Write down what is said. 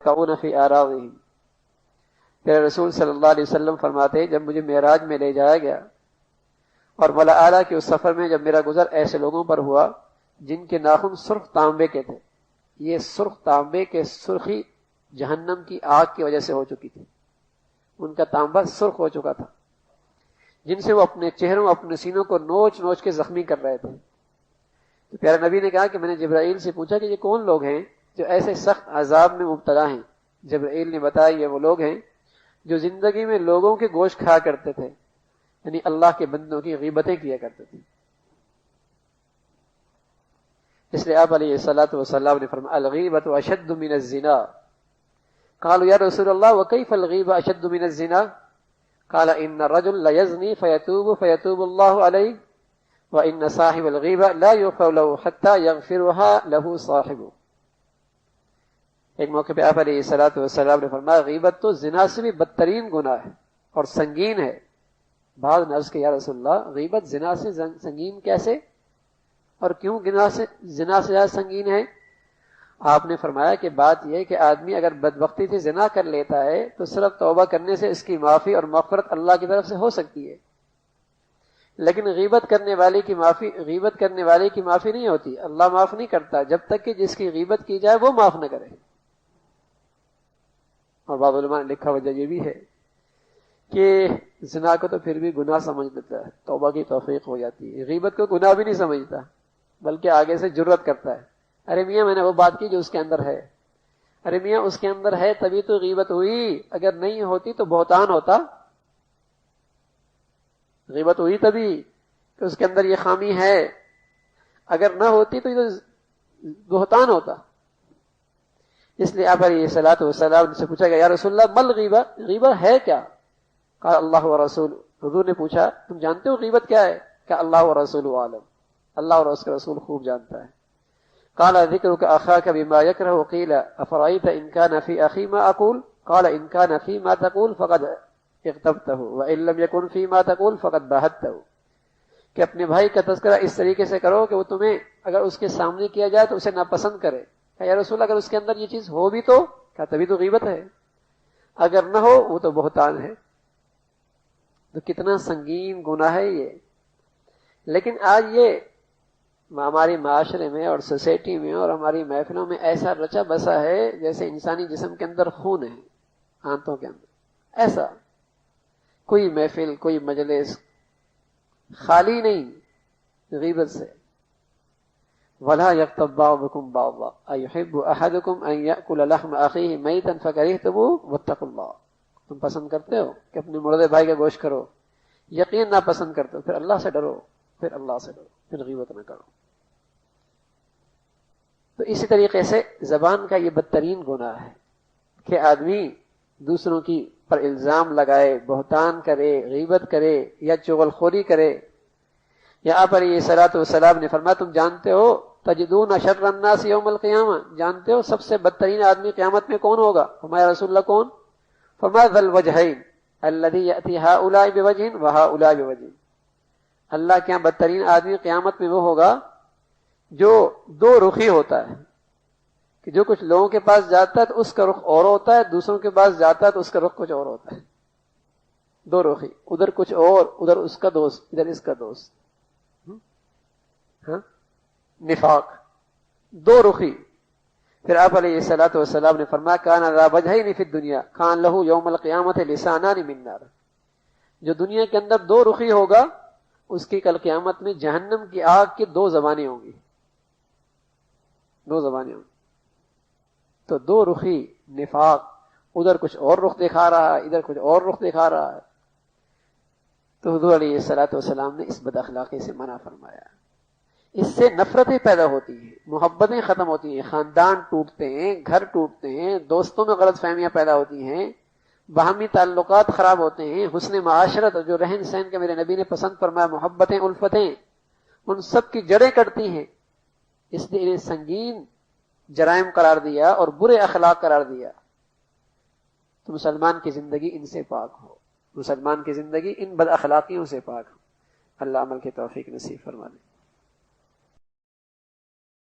يتفكهون في آراضهم. پھر رسول صلی اللہ علیہ وسلم فرماتے ہیں جب مجھے معراج میں لے جایا گیا اور ملا اعلیٰ کے اس سفر میں جب میرا گزر ایسے لوگوں پر ہوا جن کے ناخن سرخ تانبے کے تھے، یہ سرخ تانبے کے سرخی جہنم کی آگ کی وجہ سے ہو چکی تھی، ان کا تانبا سرخ ہو چکا تھا، جن سے وہ اپنے چہروں اپنے سینوں کو نوچ نوچ کے زخمی کر رہے تھے. تو پیارے نبی نے کہا کہ میں نے جبرائیل سے پوچھا کہ یہ کون لوگ ہیں جو ایسے سخت عذاب میں مبتلا ہیں؟ جبرائیل نے بتایا یہ وہ لوگ ہیں جو زندگی میں لوگوں کے گوشت کھایا کرتے تھے، یعنی اللہ کے بندوں کی غیبتیں کیا کرتے تھے. اس لیے آپ علیہ الصلوۃ والسلام نے فرمایا الغیبۃ اشد من الزنا. قالوا یا رسول اللہ وکیف الغیبۃ اشد من الزنا؟ قال ان الرجل لیزنی فیتوب اللہ علیہ وان صاحب الغیبۃ لا یغفر له حتى یغفرها له صاحبه. ایک موقع پہ آپ علیہ الصلوۃ والسلام نے فرمایا غیبت تو زنا سے بھی بدترین گناہ ہے اور سنگین ہے. بعض نے عرض کیا یا رسول اللہ غیبت زنا سے سنگین کیسے اور کیوں زنا سے زیادہ سنگین ہے؟ آپ نے فرمایا کہ بات یہ ہے کہ آدمی اگر بدبختی سے زنا کر لیتا ہے تو صرف توبہ کرنے سے اس کی معافی اور مغفرت اللہ کی طرف سے ہو سکتی ہے، لیکن غیبت کرنے والے کی معافی نہیں ہوتی. اللہ معاف نہیں کرتا جب تک کہ جس کی غیبت کی جائے وہ معاف نہ کرے. اور بعض علماء نے لکھا وجہ یہ بھی ہے کہ زنا کو تو پھر بھی گناہ سمجھ لیتا ہے، توبہ کی توفیق ہو جاتی ہے، غیبت کو گناہ بھی نہیں سمجھتا بلکہ آگے سے جرت کرتا ہے. ارے میاں میں نے وہ بات کی جو اس کے اندر ہے، ارے میاں اس کے اندر ہے تبھی تو غیبت ہوئی، اگر نہیں ہوتی تو بہتان ہوتا. غیبت ہوئی تبھی کہ اس کے اندر یہ خامی ہے، اگر نہ ہوتی تو یہ بہتان ہوتا. اس لیے آپ علیہ الصلوۃ والسلام سے پوچھا گیا یا رسول اللہ مل غیبت، غیبت ہے کیا؟ قال اللہ و رسول. حضور نے پوچھا تم جانتے ہو غیبت کیا ہے؟ کہ اللہ و رسول عالم، اللہ اور اس کے رسول خوب جانتا ہے. قال ذکرک اخاک بما یکرہ قیل افرأیت ان کان فی اخی ما اقول قال ان کان فی ما تقول فقد اغتبتہ وان لم یکن فی ما تقول فقد باہتہ. کہ اپنے بھائی کا تذکرہ اس طریقے سے کرو کہ وہ تمہیں اگر اس کے سامنے کیا جائے تو اسے ناپسند کرے. کہ یا رسول اللہ اگر اس کے اندر یہ چیز ہو بھی تو کیا تبھی تو غیبت ہے، اگر نہ ہو وہ تو بہتان ہے. تو کتنا سنگین گناہ ہے یہ. لیکن آج یہ ہمارے معاشرے میں اور سوسائٹی میں اور ہماری محفلوں میں ایسا رچا بسا ہے جیسے انسانی جسم کے اندر خون ہے، آنتوں کے اندر. ایسا کوئی محفل کوئی مجلس خالی نہیں غیبت سے. وَلَا يَغْتَبْ بَعْضُكُمْ بَعْضًا أَيُحِبُّ أَحَدُكُمْ أَنْ يَأْكُلَ لَحْمَ أَخِيهِ مَيْتًا فَكَرِهْتُمُوهُ وَاتَّقُوا اللَّهَ. تم پسند کرتے ہو کہ اپنے مردے بھائی کا گوشت کرو، یقین نہ پسند کرتے ہو، پھر اللہ سے ڈرو، پھر غیبت نہ کرو. تو اسی طریقے سے زبان کا یہ بدترین گناہ ہے کہ آدمی دوسروں کی پر الزام لگائے، بہتان کرے، غیبت کرے یا چغلخوری کرے. یا آپ علیہ الصلوۃ والسلام نے فرمایا تم جانتے ہو تجدون شر الناس یوم القیامہ، جانتے ہو سب سے بدترین آدمی قیامت میں کون ہوگا؟ فرمایا رسول اللہ کون؟ فرمایا ذل وجہین الذی یأتی ہؤلاء بوجہ وہؤلاء بوجہ. اللہ کے یہاں بدترین آدمی قیامت میں وہ ہوگا جو دو رخی ہوتا ہے، کہ جو کچھ لوگوں کے پاس جاتا ہے تو اس کا رخ اور ہوتا ہے، دوسروں کے پاس جاتا ہے تو اس کا رخ کچھ اور ہوتا ہے. دو رخی، ادھر کچھ اور، ادھر اس کا دوست، ادھر اس کا دوست. ہاں نفاق، دو رخی. پھر آپ علیہ الصلوۃ والسلام نے فرمایا کان ذا وجہین فی الدنیا کان لہ یوم القیامۃ لسانان من نار. جو دنیا کے اندر دو رخی ہوگا اس کی کل قیامت میں جہنم کی آگ کی دو زبانیں ہوں گی، دو زبانیں ہوں گی. تو دو رخی نفاق، ادھر کچھ اور رخ دکھا رہا ہے، ادھر کچھ اور رخ دکھا رہا ہے. تو حضور علیہ الصلوۃ والسلام نے اس بد اخلاقی سے منع فرمایا. اس سے نفرتیں پیدا ہوتی ہیں، محبتیں ختم ہوتی ہیں، خاندان ٹوٹتے ہیں، گھر ٹوٹتے ہیں، دوستوں میں غلط فہمیاں پیدا ہوتی ہیں، باہمی تعلقات خراب ہوتے ہیں، حسن معاشرت جو رہن سہن کے میرے نبی نے پسند فرمایا، محبتیں الفتیں، ان سب کی جڑیں کٹتی ہیں. اس لیے انہیں سنگین جرائم قرار دیا اور برے اخلاق قرار دیا. تو مسلمان کی زندگی ان سے پاک ہو، مسلمان کی زندگی ان بد اخلاقیوں سے پاک ہو. اللہ عمل کی توفیق نصیب فرما دے.